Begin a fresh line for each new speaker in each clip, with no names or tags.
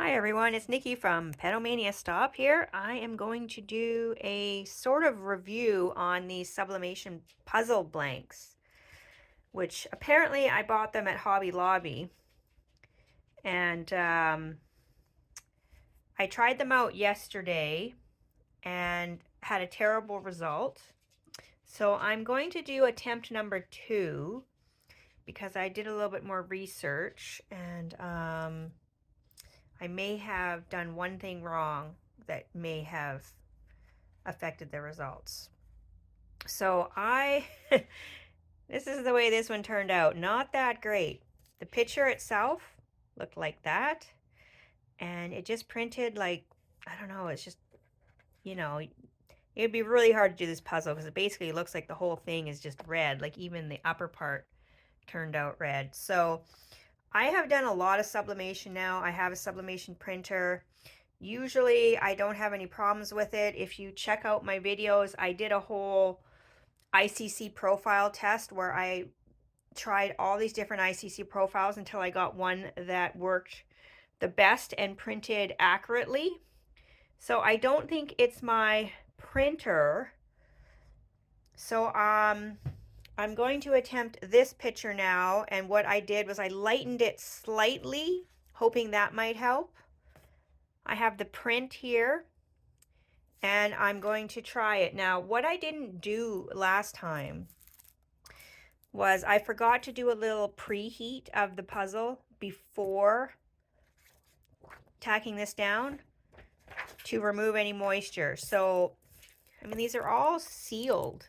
Hi everyone, it's Nikki from Petomania Stop here. I am going to do a sort of review on these sublimation puzzle blanks, which apparently I bought them at Hobby Lobby. And I tried them out yesterday and had a terrible result. So I'm going to do attempt number 2 because I did a little bit more research and I may have done one thing wrong that may have affected the results. So this is the way this one turned out. Not that great. The picture itself looked like that. And it just printed like, I don't know, it's just, it'd be really hard to do this puzzle because it basically looks like the whole thing is just red. Like even the upper part turned out red. So I have done a lot of sublimation now. I have a sublimation printer. Usually I don't have any problems with it. If you check out my videos, I did a whole ICC profile test where I tried all these different ICC profiles until I got one that worked the best and printed accurately. So I don't think it's my printer. So I'm going to attempt this picture now, and what I did was I lightened it slightly, hoping that might help. I have the print here, and I'm going to try it. Now, what I didn't do last time was I forgot to do a little preheat of the puzzle before tacking this down to remove any moisture. So, I mean, these are all sealed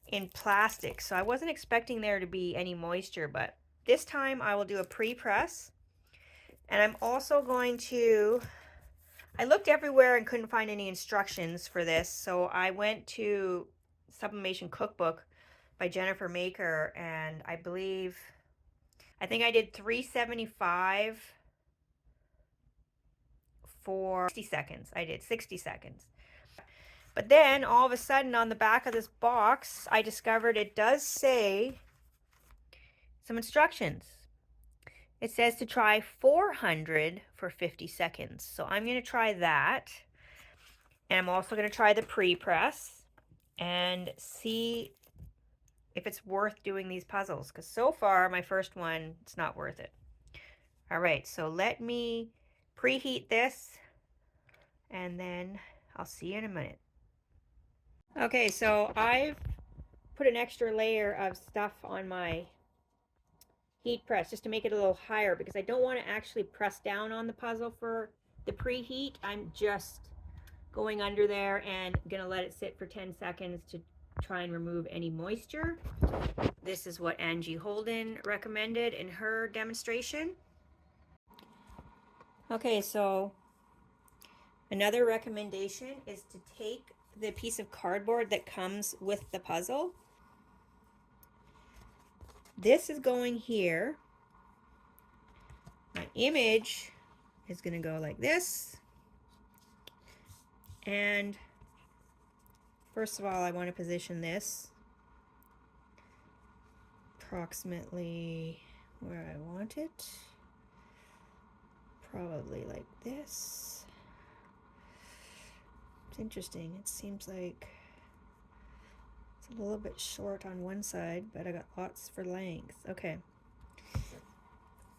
in plastic, so I wasn't expecting there to be any moisture, but this time I will do a pre-press. And I'm also going to, I looked everywhere and couldn't find any instructions for this, so I went to Sublimation Cookbook by Jennifer Maker, and I think I did 375 for 60 seconds. I did 60 seconds. But then all of a sudden on the back of this box, I discovered it does say some instructions. It says to try 400 for 50 seconds. So I'm going to try that. And I'm also going to try the pre-press and see if it's worth doing these puzzles. Because so far, my first one, it's not worth it. All right, so let me preheat this and then I'll see you in a minute. Okay, so I've put an extra layer of stuff on my heat press just to make it a little higher because I don't want to actually press down on the puzzle for the preheat. I'm just going under there and gonna let it sit for 10 seconds to try and remove any moisture. This is what Angie Holden recommended in her demonstration. Okay, so another recommendation is to take the piece of cardboard that comes with the puzzle. This is going here. My image is going to go like this. And first of all, I want to position this approximately where I want it. Probably like this. It's interesting. It seems like it's a little bit short on one side, but I got lots for length. Okay.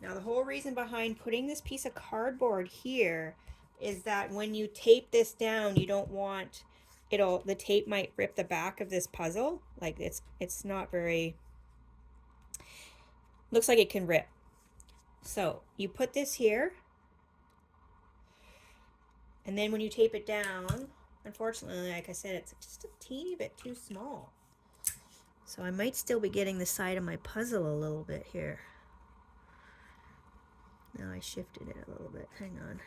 Now the whole reason behind putting this piece of cardboard here is that when you tape this down, you don't want the tape might rip the back of this puzzle. Like it's not very, looks like it can rip. So you put this here, and then when you tape it down, unfortunately, like I said, it's just a teeny bit too small. So I might still be getting the side of my puzzle a little bit here. Now I shifted it a little bit. Hang on.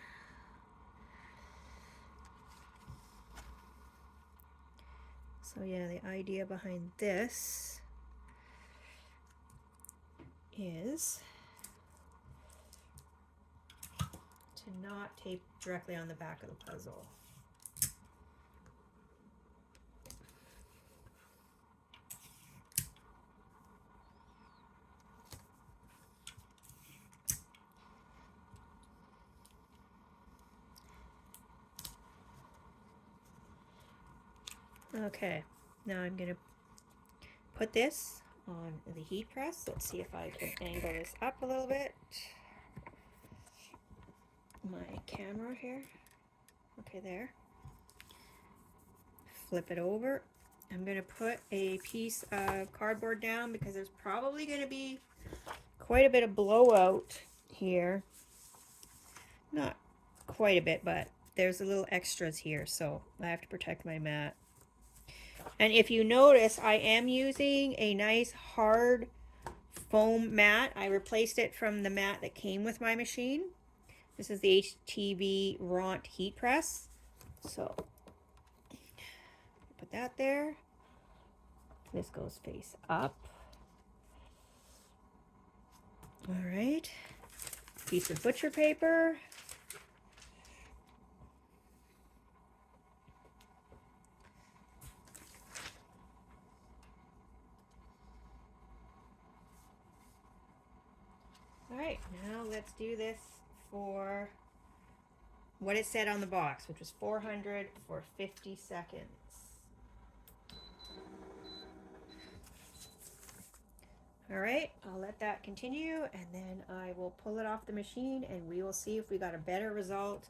So yeah, the idea behind this is to not tape directly on the back of the puzzle. Okay, now I'm gonna put this on the heat press. Let's see if I can angle this up a little bit. My camera here. Okay, there. Flip it over. I'm gonna put a piece of cardboard down because there's probably gonna be quite a bit of blowout here. Not quite a bit, but there's a little extras here, so I have to protect my mat. And if you notice, I am using a nice hard foam mat. I replaced it from the mat that came with my machine. This is the HTV Ront heat press. So put that there. This goes face up. All right. Piece of butcher paper. All right, now let's do this for what it said on the box, which was 400 for 50 seconds. All right, I'll let that continue, and then I will pull it off the machine, and we will see if we got a better result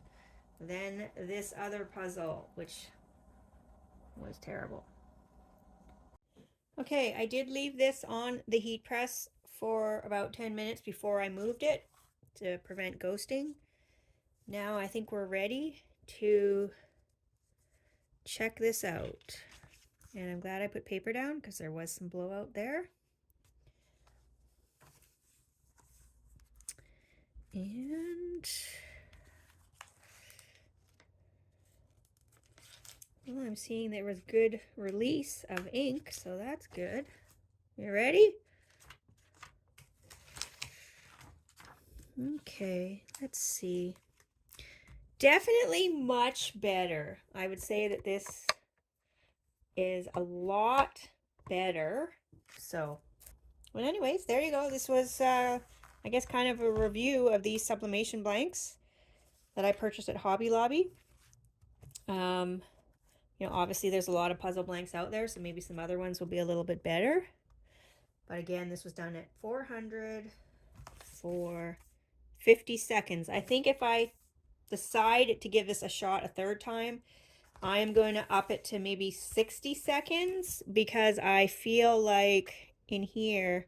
than this other puzzle, which was terrible. Okay, I did leave this on the heat press for about 10 minutes before I moved it to prevent ghosting. Now I think we're ready to check this out. And I'm glad I put paper down because there was some blowout there. And well, I'm seeing there was good release of ink, so that's good. You ready? Okay, let's see. Definitely much better. I would say that this is a lot better. So, well, anyways, there you go. This was, I guess, kind of a review of these sublimation blanks that I purchased at Hobby Lobby. You know, obviously there's a lot of puzzle blanks out there, so maybe some other ones will be a little bit better. But again, this was done at 400 for 50 seconds. I think if I decide to give this a shot a third time, I am going to up it to maybe 60 seconds because I feel like in here,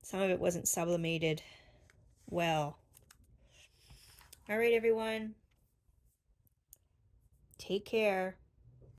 some of it wasn't sublimated well. All right, everyone. Take care.